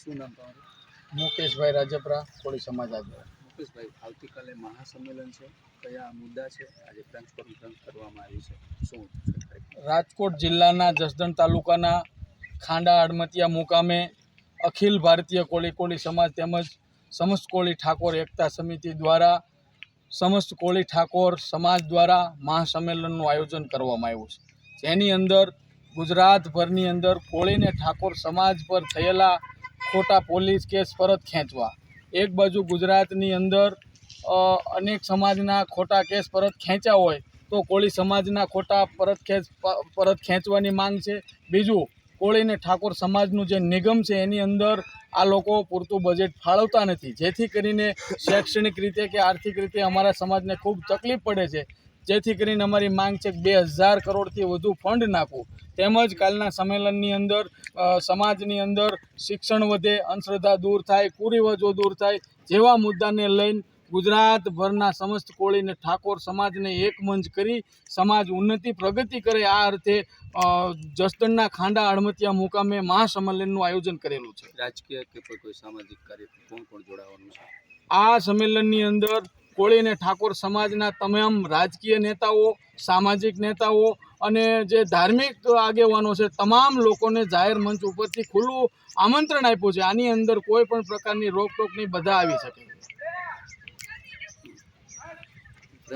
શું નામ તમારું? મુકેશભાઈ રાજપરા, કોળી સમાજ આગળ. મુકેશભાઈ, આવતીકાલે મહાસંમેલન છે, કયા મુદ્દા છે? આજે પ્રેસ કોન્ફરન્સ કરવામાં આવી છે, શું છે? રાજકોટ જિલ્લાના જસદણ તાલુકાના ખાંડા અડમતિયા મુકામે અખિલ ભારતીય કોળી સમાજ તેમજ સમસ્ત કોળી ઠાકોર એકતા સમિતિ દ્વારા સમસ્ત કોળી ઠાકોર સમાજ દ્વારા મહાસંમેલનનું આયોજન કરવામાં આવ્યું છે, જેની અંદર ગુજરાતભરની અંદર કોળીને ઠાકોર સમાજ પર થયેલા ખોટા પોલીસ કેસ પરત ખેંચવા, એક બાજુ ગુજરાતની અંદર અનેક સમાજના ખોટા કેસ પરત ખેંચ્યા હોય તો કોળી સમાજના ખોટા પરત ખેંચવાની માંગ છે. બીજું, કોળીને ઠાકોર સમાજનું જે નિગમ છે એની અંદર આ લોકો પૂરતું બજેટ ફાળવતા નથી, જેથી કરીને શૈક્ષણિક રીતે કે આર્થિક રીતે અમારા સમાજને ખૂબ તકલીફ પડે છે. જેથી કરીને અમારી માંગ છે કે 2000 કરોડથી વધુ ફંડ નાખવું, તેમજ કાલના સંમેલનની અંદર સમાજની અંદર શિક્ષણ વધે, અંધશ્રદ્ધા દૂર થાય, કુરિવાજો દૂર થાય જેવા મુદ્દાને લઈને ગુજરાતભરના સમસ્ત કોળીને ઠાકોર સમાજને એક મંચ કરી સમાજ ઉન્નતિ પ્રગતિ કરે, આ અર્થે જસદણના ખાંડા અડમતિયા મુકામે મહાસંમેલનનું આયોજન કરેલું છે. રાજકીય કે કોઈ સામાજિક કાર્ય કોણ જોડાવાનું છે? આ સંમેલનની અંદર કોળીને ઠાકોર સમાજના તમામ રાજકીય નેતાઓ, સામાજિક નેતાઓ અને જે ધાર્મિક આગેવાનો છે, તમામ લોકોને જાહેર મંચ ઉપરથી ખુલ્લું આમંત્રણ આપ્યું છે. આની અંદર કોઈ પણ પ્રકારની રોકટોક નહીં, બધા આવી શકે.